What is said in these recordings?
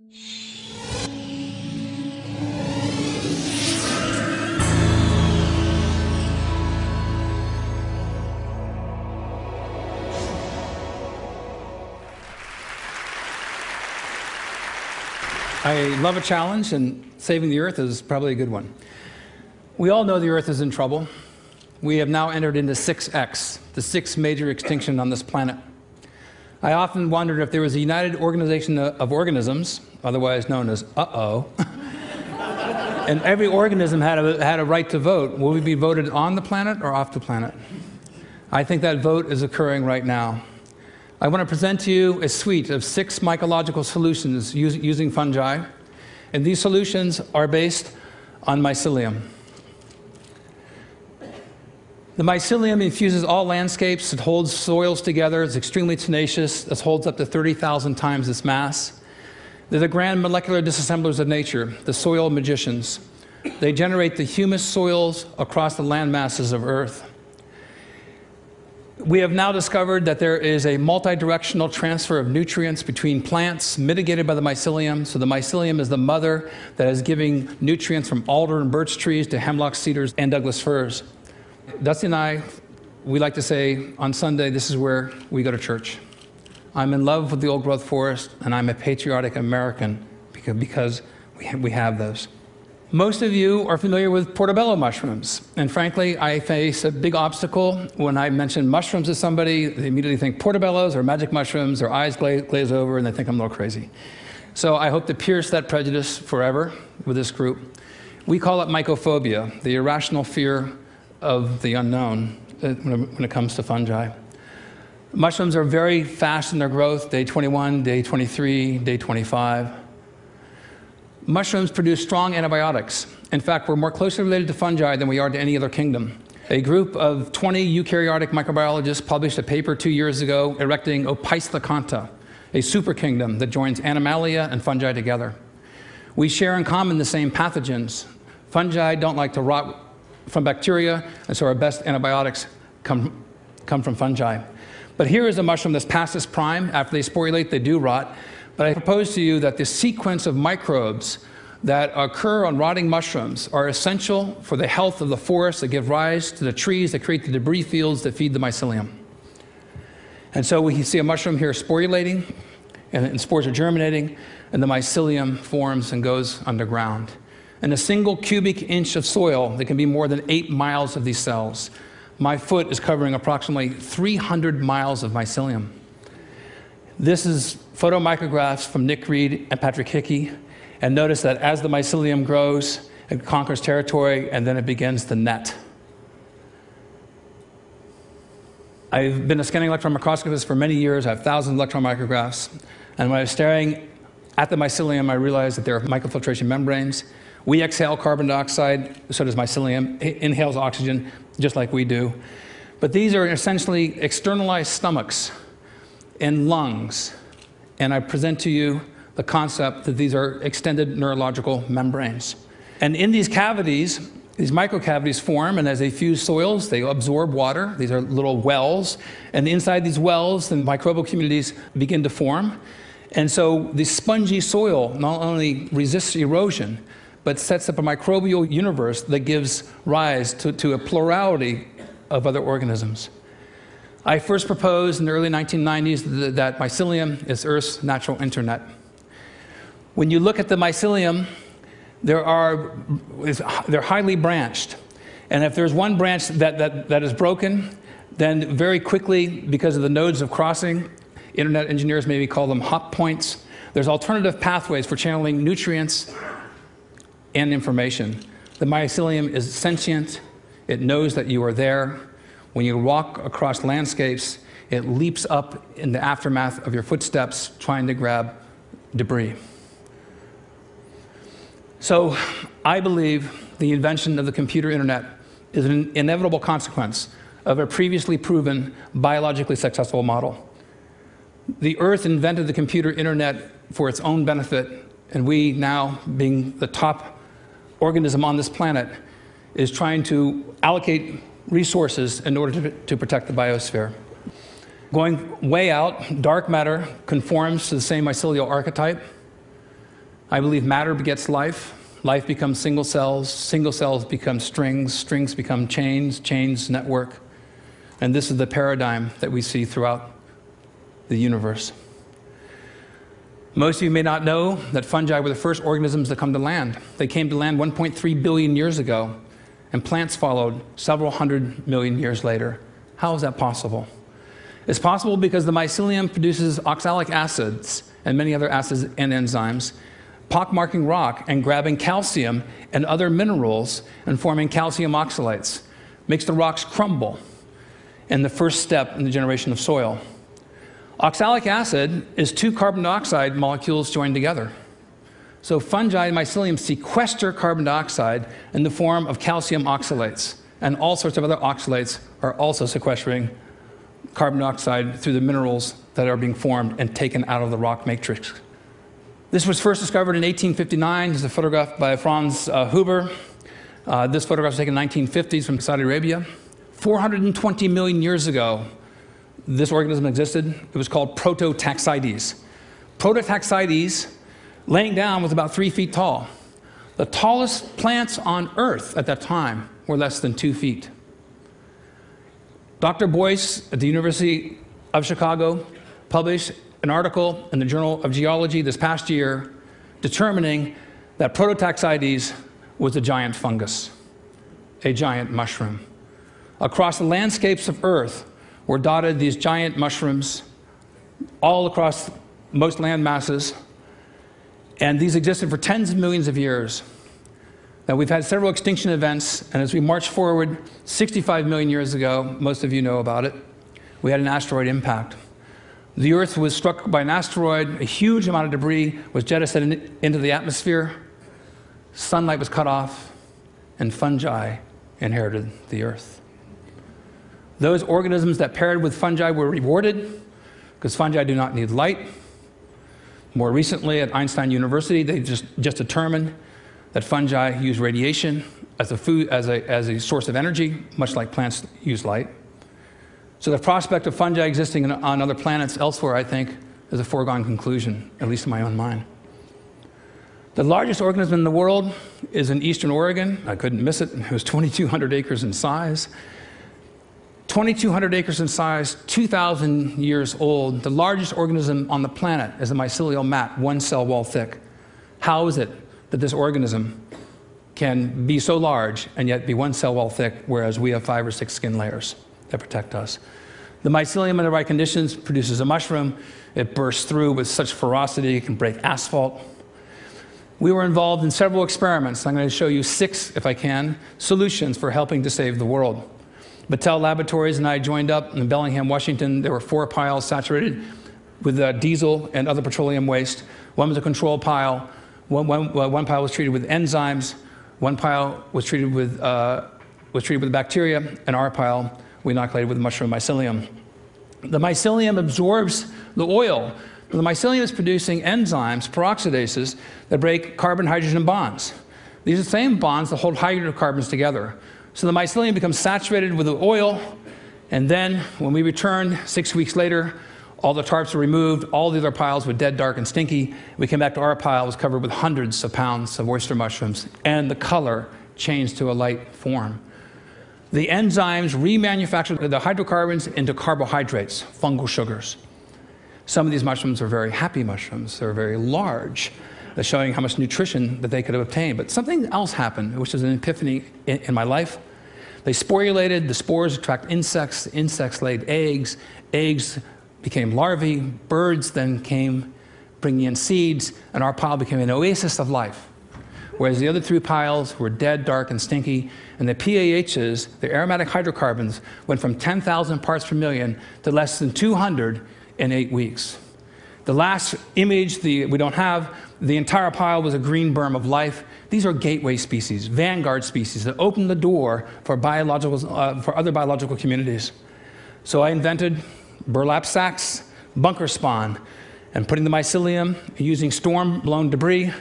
I love a challenge, and saving the Earth is probably a good one. We all know the Earth is in trouble. We have now entered into 6X, the sixth major extinction on this planet. I often wondered if there was a united organization of organisms, otherwise known as uh-oh, and every organism had a right to vote. Will we be voted on the planet or off the planet? I think that vote is occurring right now. I want to present to you a suite of 6 mycological solutions using fungi, and these solutions are based on mycelium. The mycelium infuses all landscapes. It holds soils together. It's extremely tenacious. It holds up to 30,000 times its mass. They're the grand molecular disassemblers of nature, the soil magicians. They generate the humus soils across the land masses of Earth. We have now discovered that there is a multi-directional transfer of nutrients between plants mitigated by the mycelium. So the mycelium is the mother that is giving nutrients from alder and birch trees to hemlock, cedars, and Douglas firs. Dusty and I, we like to say on Sunday, this is where we go to church. I'm in love with the old growth forest, and I'm a patriotic American because we have those. Most of you are familiar with portobello mushrooms, and frankly, I face a big obstacle when I mention mushrooms to somebody. They immediately think portobellos or magic mushrooms, their eyes glaze over, and they think I'm a little crazy. So I hope to pierce that prejudice forever with this group. We call it mycophobia, the irrational fear of the unknown when it comes to fungi. Mushrooms are very fast in their growth, day 21, day 23, day 25. Mushrooms produce strong antibiotics. In fact, we're more closely related to fungi than we are to any other kingdom. A group of 20 eukaryotic microbiologists published a paper 2 years ago erecting Opisthokonta, a super kingdom that joins Animalia and fungi together. We share in common the same pathogens. Fungi don't like to rot from bacteria, and so our best antibiotics come from fungi. But here is a mushroom that's past its prime. After they sporulate, they do rot. But I propose to you that the sequence of microbes that occur on rotting mushrooms are essential for the health of the forests that give rise to the trees that create the debris fields that feed the mycelium. And so we see a mushroom here sporulating, and spores are germinating, and the mycelium forms and goes underground. In a single cubic inch of soil, there can be more than 8 miles of these cells. My foot is covering approximately 300 miles of mycelium. This is photomicrographs from Nick Reed and Patrick Hickey. And notice that as the mycelium grows, it conquers territory, and then it begins to net. I've been a scanning electron microscopist for many years. I have thousands of electron micrographs. And when I was staring at the mycelium, I realized that there are microfiltration membranes. We exhale carbon dioxide, so does mycelium. It inhales oxygen, just like we do. But these are essentially externalized stomachs and lungs. And I present to you the concept that these are extended neurological membranes. And in these cavities, these microcavities form, and as they fuse soils, they absorb water. These are little wells. And inside these wells, the microbial communities begin to form. And so the spongy soil not only resists erosion, but sets up a microbial universe that gives rise to a plurality of other organisms. I first proposed in the early 1990s that mycelium is Earth's natural internet. When you look at the mycelium, they're highly branched. And if there's one branch that is broken, then very quickly, because of the nodes of crossing, internet engineers maybe call them hop points, there's alternative pathways for channeling nutrients and information. The mycelium is sentient. It knows that you are there. When you walk across landscapes, it leaps up in the aftermath of your footsteps, trying to grab debris. So I believe the invention of the computer internet is an inevitable consequence of a previously proven biologically successful model. The Earth invented the computer internet for its own benefit, and we now, being the top organism on this planet, is trying to allocate resources in order to protect the biosphere. Going way out, dark matter conforms to the same mycelial archetype. I believe matter begets life. Life becomes single cells become strings, strings become chains, chains network. And this is the paradigm that we see throughout the universe. Most of you may not know that fungi were the first organisms to come to land. They came to land 1.3 billion years ago, and plants followed several hundred million years later. How is that possible? It's possible because the mycelium produces oxalic acids and many other acids and enzymes, pockmarking rock and grabbing calcium and other minerals and forming calcium oxalates, makes the rocks crumble, and the first step in the generation of soil. Oxalic acid is 2 carbon dioxide molecules joined together. So fungi and mycelium sequester carbon dioxide in the form of calcium oxalates, and all sorts of other oxalates are also sequestering carbon dioxide through the minerals that are being formed and taken out of the rock matrix. This was first discovered in 1859. This is a photograph by Franz Huber. This photograph was taken in the 1950s from Saudi Arabia. 420 million years ago, this organism existed. It was called Prototaxides. Prototaxides, laying down, was about 3 feet tall. The tallest plants on Earth at that time were less than 2 feet. Dr. Boyce at the University of Chicago published an article in the Journal of Geology this past year determining that Prototaxides was a giant fungus, a giant mushroom. Across the landscapes of Earth were dotted these giant mushrooms all across most land masses, and these existed for tens of millions of years. Now, we've had several extinction events, and as we march forward 65 million years ago, most of you know about it, we had an asteroid impact. The Earth was struck by an asteroid, a huge amount of debris was jettisoned into the atmosphere, sunlight was cut off, and fungi inherited the Earth. Those organisms that paired with fungi were rewarded because fungi do not need light. More recently, at Einstein University, they just determined that fungi use radiation as a source of energy, much like plants use light. So the prospect of fungi existing on other planets elsewhere, I think, is a foregone conclusion, at least in my own mind. The largest organism in the world is in eastern Oregon. I couldn't miss it. It was 2,200 acres in size. 2,200 acres in size, 2,000 years old. The largest organism on the planet is a mycelial mat, 1 cell wall thick. How is it that this organism can be so large and yet be 1 cell wall thick, whereas we have 5 or 6 skin layers that protect us? The mycelium, in the right conditions, produces a mushroom. It bursts through with such ferocity it can break asphalt. We were involved in several experiments. I'm going to show you 6, if I can, solutions for helping to save the world. Battelle Laboratories and I joined up in Bellingham, Washington. There were 4 piles saturated with diesel and other petroleum waste. One was a control pile. One pile was treated with enzymes. One pile was treated with bacteria. And our pile we inoculated with mushroom mycelium. The mycelium absorbs the oil. The mycelium is producing enzymes, peroxidases, that break carbon-hydrogen bonds. These are the same bonds that hold hydrocarbons together. So the mycelium becomes saturated with the oil, and then when we returned 6 weeks later, all the tarps were removed, all the other piles were dead, dark, and stinky. We came back to our pile, it was covered with hundreds of pounds of oyster mushrooms, and the color changed to a light form. The enzymes remanufactured the hydrocarbons into carbohydrates, fungal sugars. Some of these mushrooms are very happy mushrooms. They're very large. They're showing how much nutrition that they could have obtained. But something else happened, which was an epiphany in my life. They sporulated. The spores attract insects. The insects laid eggs. Eggs became larvae. Birds then came bringing in seeds. And our pile became an oasis of life. Whereas the other 3 piles were dead, dark, and stinky. And the PAHs, the aromatic hydrocarbons, went from 10,000 parts per million to less than 200 in 8 weeks. The last image we don't have, the entire pile was a green berm of life. These are gateway species, vanguard species that open the door for other biological communities. So I invented burlap sacks, bunker spawn, and putting the mycelium, using storm-blown debris.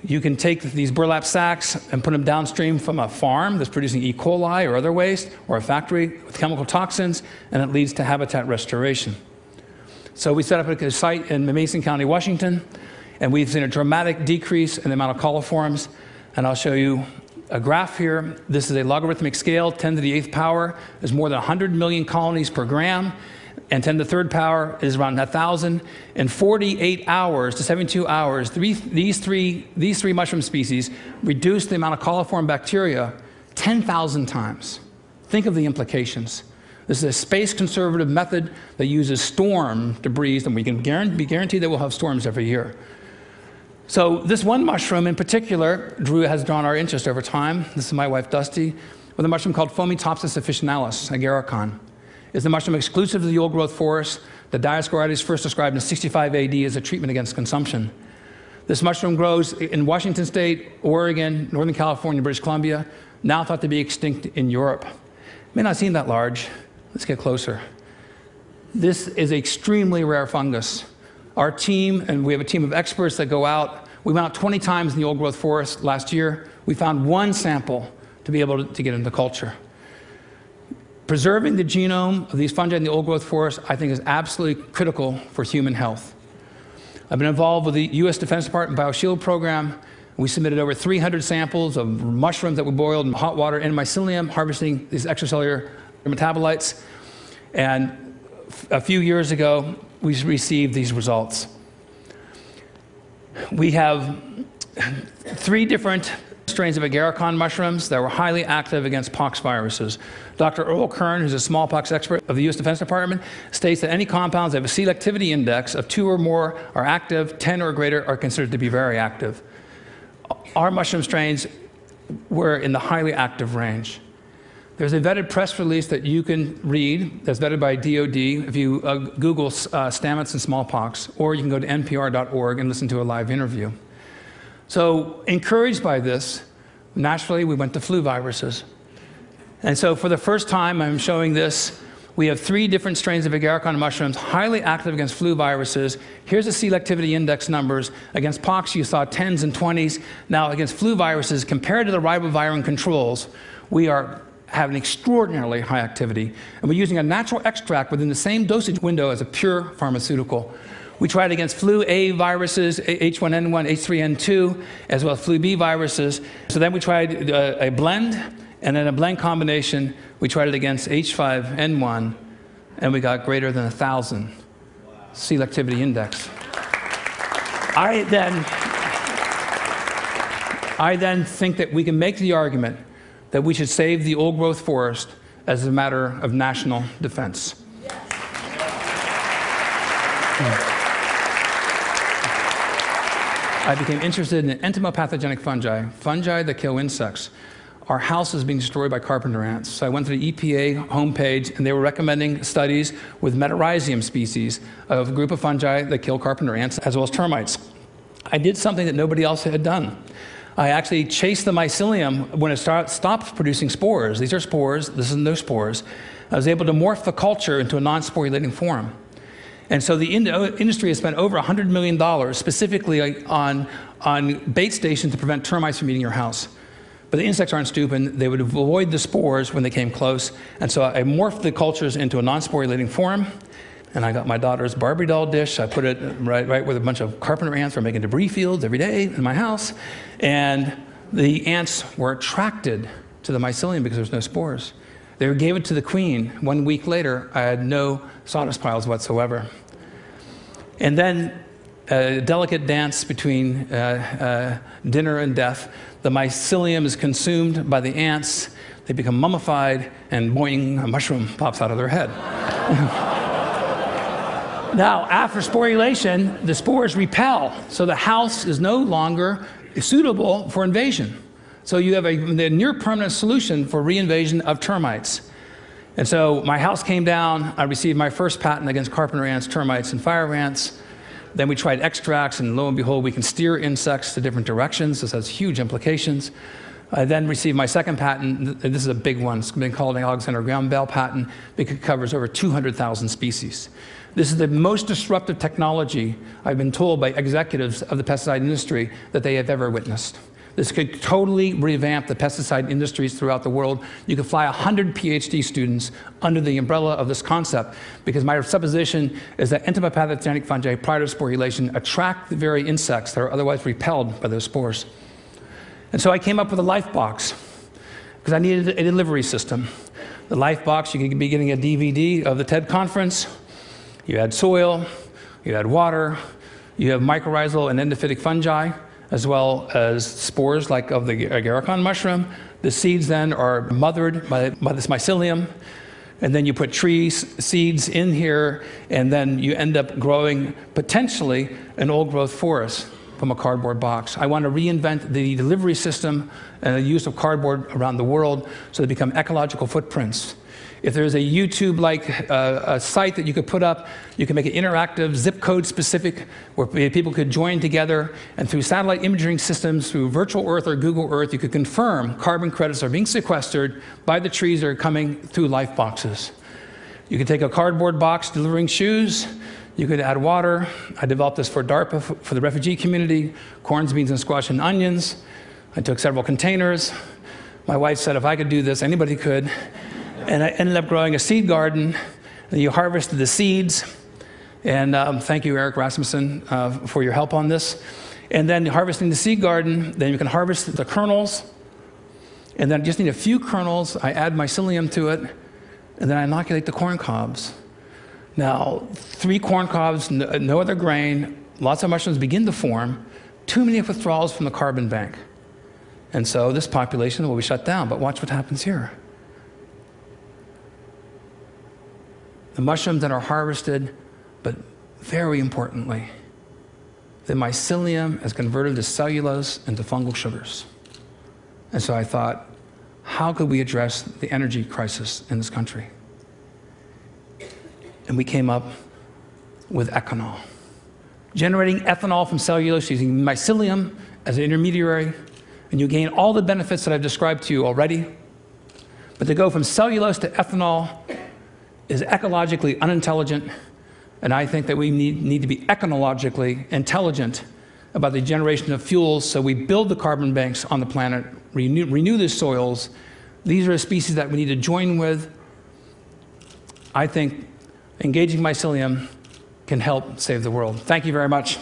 You can take these burlap sacks and put them downstream from a farm that's producing E. coli or other waste, or a factory with chemical toxins, and it leads to habitat restoration. So we set up a site in Mason County, Washington, And we've seen a dramatic decrease in the amount of coliforms. And I'll show you a graph here. This is a logarithmic scale, 10 to the 8th power. There's more than 100 million colonies per gram. And 10 to the 3rd power is around 1,000. In 48 hours to 72 hours, these three mushroom species reduced the amount of coliform bacteria 10,000 times. Think of the implications. This is a space-conservative method that uses storm debris, and we can be guaranteed that we'll have storms every year. So this one mushroom in particular has drawn our interest over time. This is my wife, Dusty, with a mushroom called Fomitopsis officinalis, agarikon. It's a mushroom exclusive to the old-growth forest. The Dioscorides first described in 65 AD as a treatment against consumption. This mushroom grows in Washington State, Oregon, Northern California, British Columbia, now thought to be extinct in Europe. May not seem that large. Let's get closer. This is an extremely rare fungus. Our team, and we have a team of experts that go out, we went out 20 times in the old-growth forest last year. We found one sample to be able to get into culture. Preserving the genome of these fungi in the old-growth forest, I think, is absolutely critical for human health. I've been involved with the U.S. Defense Department BioShield program. We submitted over 300 samples of mushrooms that were boiled in hot water and mycelium, harvesting these extracellular metabolites. And a few years ago, we received these results. We have 3 different strains of agarikon mushrooms that were highly active against pox viruses. Dr. Earl Kern, who's a smallpox expert of the U.S. Defense Department, states that any compounds that have a selectivity index of 2 or more are active, 10 or greater are considered to be very active. Our mushroom strains were in the highly active range. There's a vetted press release that you can read that's vetted by DOD if you Google Stamets and smallpox, or you can go to npr.org and listen to a live interview. So encouraged by this, naturally we went to flu viruses. And so for the first time, I'm showing this. We have 3 different strains of agarikon mushrooms, highly active against flu viruses. Here's the selectivity index numbers. Against pox, you saw 10s and 20s. Now against flu viruses, compared to the ribavirin controls, we have an extraordinarily high activity. And we're using a natural extract within the same dosage window as a pure pharmaceutical. We tried against flu A viruses, H1N1, H3N2, as well as flu B viruses. So then we tried a blend, and then a blend combination. We tried it against H5N1, and we got greater than 1,000 selectivity index. I then think that we can make the argument that we should save the old-growth forest as a matter of national defense. I became interested in entomopathogenic fungi that kill insects. Our house is being destroyed by carpenter ants. So I went to the EPA homepage, and they were recommending studies with Metarhizium species, a group of fungi that kill carpenter ants, as well as termites. I did something that nobody else had done. I actually chased the mycelium when it stopped producing spores. These are spores. This is no spores. I was able to morph the culture into a non-sporulating form. And so the industry has spent over $100 million specifically on bait stations to prevent termites from eating your house. But the insects aren't stupid. They would avoid the spores when they came close. And so I morphed the cultures into a non-sporulating form. And I got my daughter's Barbie doll dish. I put it right with a bunch of carpenter ants. We're making debris fields every day in my house. And the ants were attracted to the mycelium because there's no spores. They gave it to the queen. 1 week later, I had no sawdust piles whatsoever. And then a delicate dance between dinner and death. The mycelium is consumed by the ants. They become mummified, and boing, a mushroom pops out of their head. Now, after sporulation, the spores repel, so the house is no longer suitable for invasion. So you have a near-permanent solution for reinvasion of termites. And so my house came down. I received my first patent against carpenter ants, termites, and fire ants. Then we tried extracts, and lo and behold, we can steer insects to different directions. This has huge implications. I then received my second patent. This is a big one. It's been called an Alexander Graham Bell patent because it covers over 200,000 species. This is the most disruptive technology, I've been told by executives of the pesticide industry, that they have ever witnessed. This could totally revamp the pesticide industries throughout the world. You could fly 100 PhD students under the umbrella of this concept, because my supposition is that entomopathogenic fungi, prior to sporulation, attract the very insects that are otherwise repelled by those spores. And so I came up with a life box, because I needed a delivery system. The life box, you could be getting a DVD of the TED conference. You had soil, you had water, you have mycorrhizal and endophytic fungi, as well as spores like of the agarikon mushroom. The seeds then are mothered by this mycelium, and then you put tree seeds in here, and then you end up growing potentially an old-growth forest from a cardboard box. I want to reinvent the delivery system and the use of cardboard around the world so they become ecological footprints. If there's a YouTube-like a site that you could put up, you can make it interactive, zip code specific, where people could join together, and through satellite imaging systems, through Virtual Earth or Google Earth, you could confirm carbon credits are being sequestered by the trees that are coming through life boxes. You could take a cardboard box delivering shoes. You could add water. I developed this for DARPA, for the refugee community, corns, beans, and squash, and onions. I took several containers. My wife said if I could do this, anybody could. And I ended up growing a seed garden. And you harvested the seeds. And thank you, Eric Rasmussen, for your help on this. And then harvesting the seed garden, then you can harvest the kernels. And then I just need a few kernels. I add mycelium to it. And then I inoculate the corn cobs. Now, 3 corn cobs, no other grain, lots of mushrooms begin to form, too many withdrawals from the carbon bank. And so this population will be shut down. But watch what happens here. The mushrooms that are harvested, but very importantly, the mycelium is converted to cellulose and to fungal sugars. And so I thought, how could we address the energy crisis in this country? And we came up with Econol. Generating ethanol from cellulose using mycelium as an intermediary, and you gain all the benefits that I've described to you already. But to go from cellulose to ethanol is ecologically unintelligent, and I think that we need to be ecologically intelligent about the generation of fuels, so we build the carbon banks on the planet, renew the soils. These are species that we need to join with. I think engaging mycelium can help save the world. Thank you very much.